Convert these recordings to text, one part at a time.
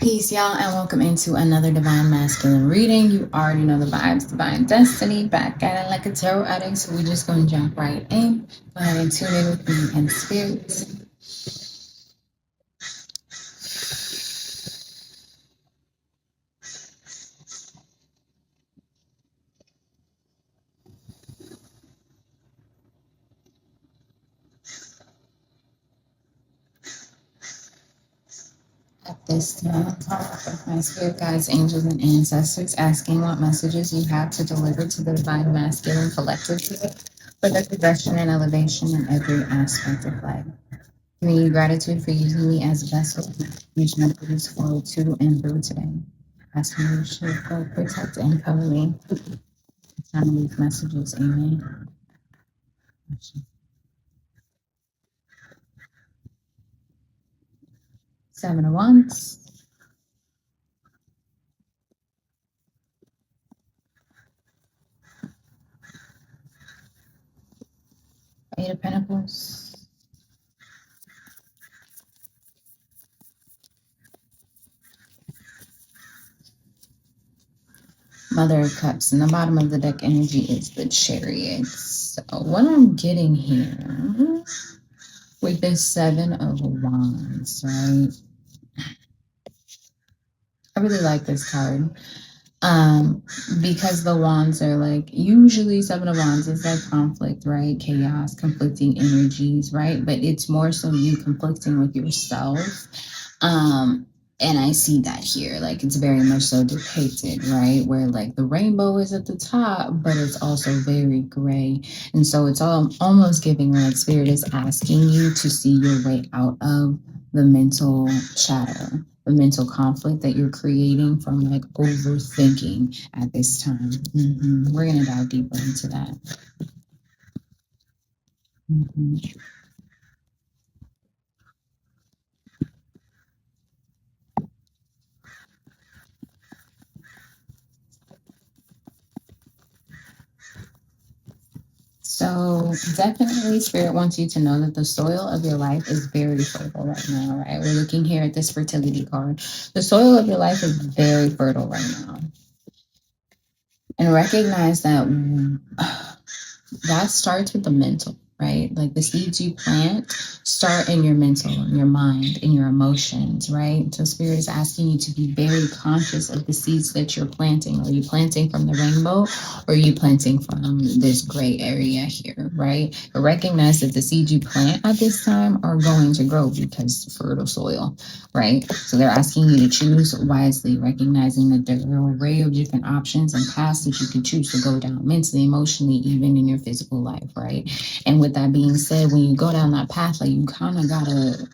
Peace, y'all, and welcome into another Divine Masculine reading. You already know the vibes, Divine Destiny, back at it like a tarot addict. So we're just going to jump right in. Go ahead and tune in with me and spirits. At this time, my spirit guides, angels, and ancestors, asking what messages you have to deliver to the Divine Masculine Collective today for the progression and elevation in every aspect of life. Giving you gratitude for using me as a vessel to reach messages forward to and through today. Asking you to shield, guard, protect, and cover me. Time to leave messages. Amen. Seven of Wands. Eight of Pentacles. Mother of Cups. And the bottom of the deck energy is the Chariot. So what I'm getting here with this Seven of Wands, right? I really like this card. Because the wands are like, usually Seven of Wands is like conflict, right? Chaos, conflicting energies, right? But it's more so you conflicting with yourself. And I see that here, like it's very much so depicted, right? Where like the rainbow is at the top, but it's also very gray. And so it's almost giving like spirit is asking you to see your way out of the mental chatter, the mental conflict that you're creating from like overthinking at this time. We're going to dive deeper into that. So definitely Spirit wants you to know that the soil of your life is very fertile right now, right? We're looking here at this fertility card. The soil of your life is very fertile right now. And recognize that that starts with the mental, right? Like the seeds you plant start in your mental, in your mind, in your emotions, right? So Spirit is asking you to be very conscious of the seeds that you're planting. Are you planting from the rainbow or are you planting from this gray area here, right? But recognize that the seeds you plant at this time are going to grow because fertile soil, right? So they're asking you to choose wisely, recognizing that there are an array of different options and paths that you can choose to go down mentally, emotionally, even in your physical life, right? And with that being said, when you go down that path, like you kind of gotta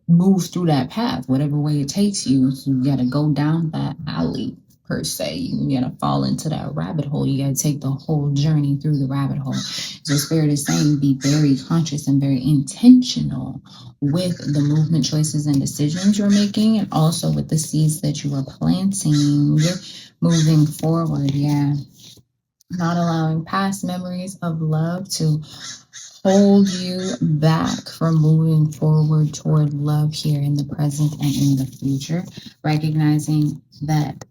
move through that path, whatever way it takes you. So you gotta go down that alley per se. You gotta fall into that rabbit hole. You gotta take the whole journey through the rabbit hole. So Spirit is saying be very conscious and very intentional with the movement choices and decisions you're making, and also with the seeds that you are planting moving forward. Yeah. Not allowing past memories of love to hold you back from moving forward toward love here in the present and in the future. Recognizing that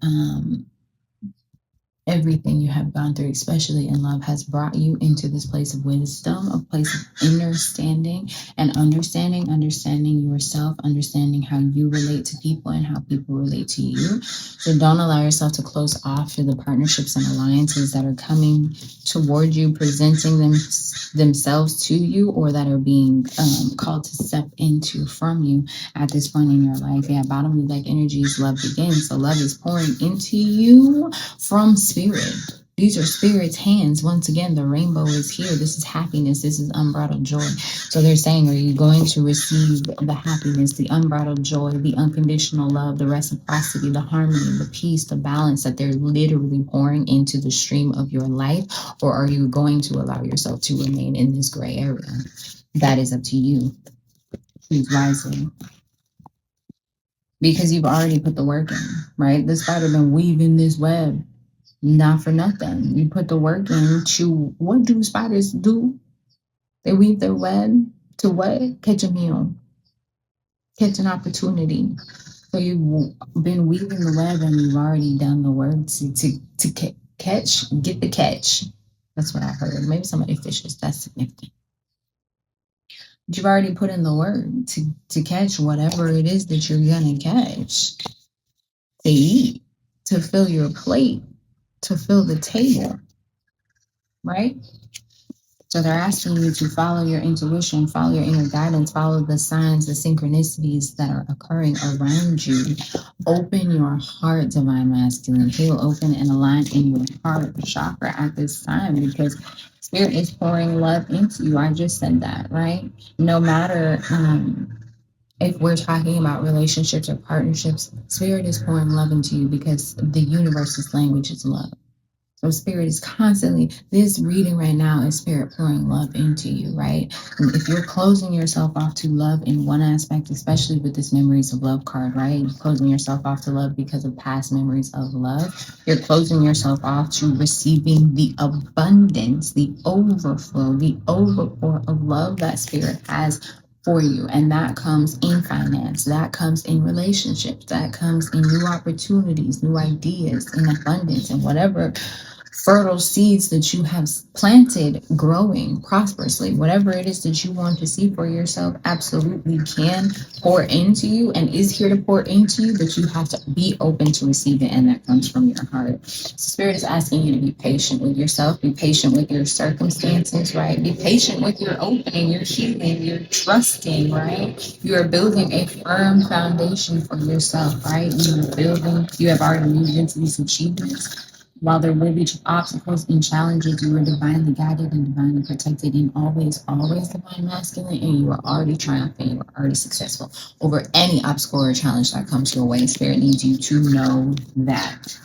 everything you have gone through, especially in love, has brought you into this place of wisdom, a place of understanding and understanding yourself, understanding how you relate to people and how people relate to you. So don't allow yourself to close off to the partnerships and alliances that are coming toward you, presenting themselves to you, or that are being called to step into from you at this point in your life. Yeah, bottom of the deck energies, love begins. So love is pouring into you from spirit. These are spirit's hands. Once again, the rainbow is here. This is happiness. This is unbridled joy. So they're saying, are you going to receive the happiness, the unbridled joy, the unconditional love, the reciprocity, the harmony, the peace, the balance that they're literally pouring into the stream of your life? Or are you going to allow yourself to remain in this gray area? That is up to you. Choose wisely. Because you've already put the work in, right? The spider been weaving this web, not for nothing. You put the work in to, what do spiders do? They weave their web to what? Catch a meal, catch an opportunity. So you've been weaving the web and you've already done the work get the catch. That's what I heard. Maybe somebody fishes. That's significant. But you've already put in the work to catch whatever it is that you're gonna catch, to eat, to fill your plate, to fill the table, right? So they're asking you to follow your intuition, follow your inner guidance, follow the signs, the synchronicities that are occurring around you. Open your heart, divine masculine. Feel open and aligned in your heart chakra at this time, because spirit is pouring love into you. I just said that, right? No matter if we're talking about relationships or partnerships, spirit is pouring love into you because the universe's language is love. So spirit is constantly, this reading right now is spirit pouring love into you, right? And if you're closing yourself off to love in one aspect, especially with this memories of love card, right? You're closing yourself off to love because of past memories of love. You're closing yourself off to receiving the abundance, the overflow, the overpour of love that spirit has for you. And that comes in finance, that comes in relationships, that comes in new opportunities, new ideas, in abundance, and whatever fertile seeds that you have planted growing prosperously. Whatever it is that you want to see for yourself absolutely can pour into you and is here to pour into you, but you have to be open to receive it, and that comes from your heart. Spirit is asking you to be patient with yourself, be patient with your circumstances, right? Be patient with your opening, your healing, your trusting, right? You are building a firm foundation for yourself, right? You have already moved into these achievements. While there will be obstacles and challenges, you are divinely guided and divinely protected, and always divine masculine, and you are already triumphant, you are already successful over any obstacle or challenge that comes your way. Spirit needs you to know that.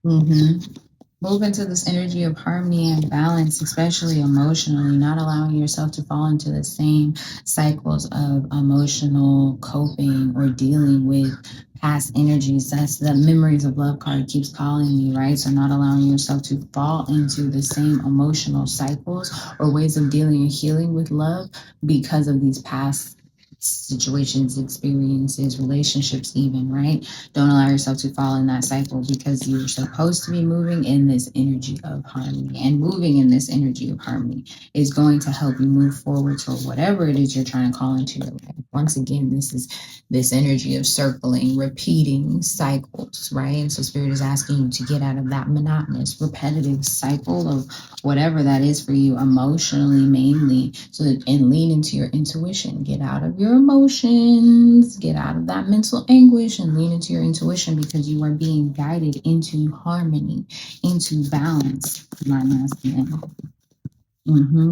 Move into this energy of harmony and balance, especially emotionally, not allowing yourself to fall into the same cycles of emotional coping or dealing with past energies. That's the memories of love card keeps calling me, right? So not allowing yourself to fall into the same emotional cycles or ways of dealing and healing with love because of these past situations, experiences, relationships, even, right? Don't allow yourself to fall in that cycle, because you're supposed to be moving in this energy of harmony, and moving in this energy of harmony is going to help you move forward to whatever it is you're trying to call into your life. Once again, this is this energy of circling, repeating cycles, right? And so spirit is asking you to get out of that monotonous, repetitive cycle of whatever that is for you emotionally, mainly, so that, and lean into your intuition. Get out of your emotions, get out of that mental anguish, and lean into your intuition, because you are being guided into harmony, into balance. My masculine.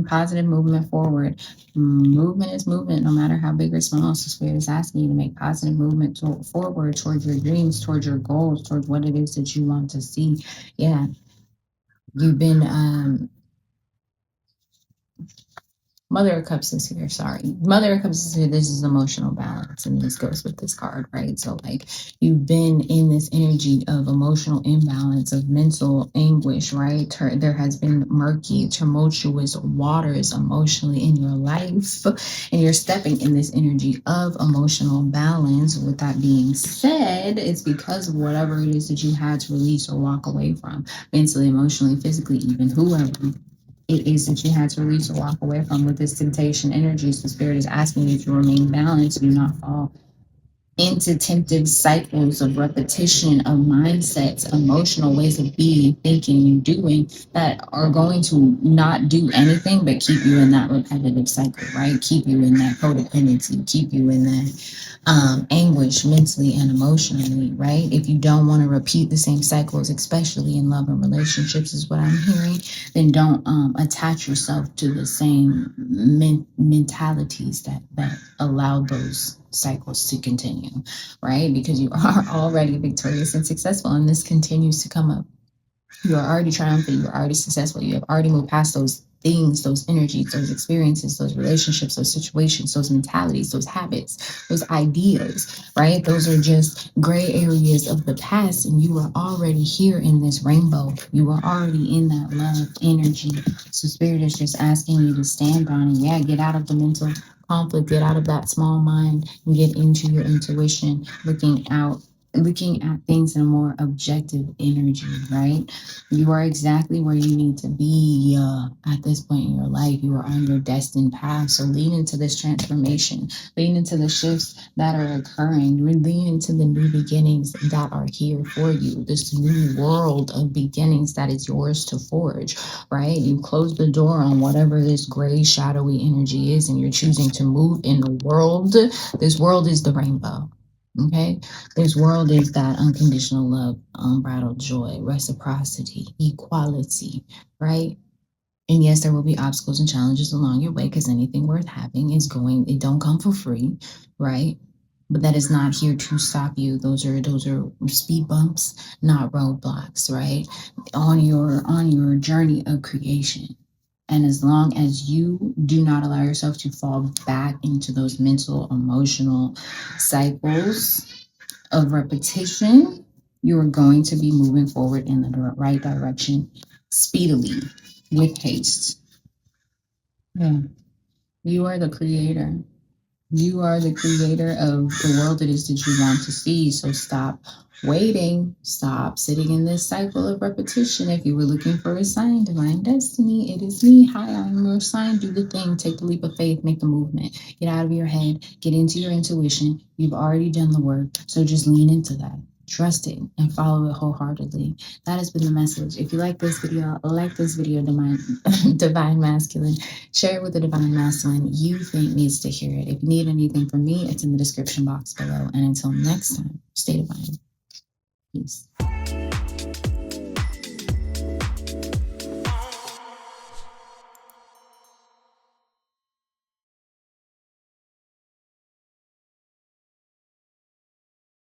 Positive movement forward. Movement is movement, no matter how big or small. So spirit is asking you to make positive movement forward towards your dreams, towards your goals, towards what it is that you want to see. Yeah, you've been Mother of Cups is here. Sorry. Mother of Cups is here. This is emotional balance. And this goes with this card, right? So, like, you've been in this energy of emotional imbalance, of mental anguish, right? There has been murky, tumultuous waters emotionally in your life. And you're stepping in this energy of emotional balance. With that being said, it's because of whatever it is that you had to release or walk away from, mentally, emotionally, physically, even whoever it is that you had to release or walk away from with this temptation energy. So spirit is asking you to remain balanced, do not fall into temptive cycles of repetition of mindsets, emotional ways of being, thinking, and doing that are going to not do anything but keep you in that repetitive cycle, right? Keep you in that codependency, keep you in that anguish mentally and emotionally, right? If you don't want to repeat the same cycles, especially in love and relationships, is what I'm hearing, then don't attach yourself to the same mentalities that allow those cycles to continue, right? Because you are already victorious and successful, and this continues to come up. You are already triumphant. You are already successful. You have already moved past those things, those energies, those experiences, those relationships, those situations, those mentalities, those habits, those ideas, right? Those are just gray areas of the past, and you are already here in this rainbow. You are already in that love energy. So spirit is just asking you to stand on it. Yeah, get out of the mental conflict. Get out of that small mind and get into your intuition, looking at things in a more objective energy, right? You are exactly where you need to be at this point in your life. You are on your destined path. So lean into this transformation, lean into the shifts that are occurring, lean into the new beginnings that are here for you, this new world of beginnings that is yours to forge, right? You close the door on whatever this gray, shadowy energy is, and you're choosing to move in the world. This world is the rainbow. Okay, this world is that unconditional love, unbridled joy, reciprocity, equality, right? And yes, there will be obstacles and challenges along your way because anything worth having it don't come for free, right? But that is not here to stop you. Those are speed bumps, not roadblocks, right? On your journey of creation. And as long as you do not allow yourself to fall back into those mental, emotional cycles of repetition, you are going to be moving forward in the right direction speedily with haste. Yeah. You are the creator. You are the creator of the world it is that you want to see. So stop waiting. Stop sitting in this cycle of repetition. If you were looking for a sign, divine destiny, it is me. Hi, I'm your sign. Do the thing. Take the leap of faith. Make the movement. Get out of your head. Get into your intuition. You've already done the work. So just lean into that. Trust it and follow it wholeheartedly. That has been the message. If you like this video, divine masculine. Share it with the divine masculine you think needs to hear it. If you need anything from me, it's in the description box below. And until next time, stay divine. Peace.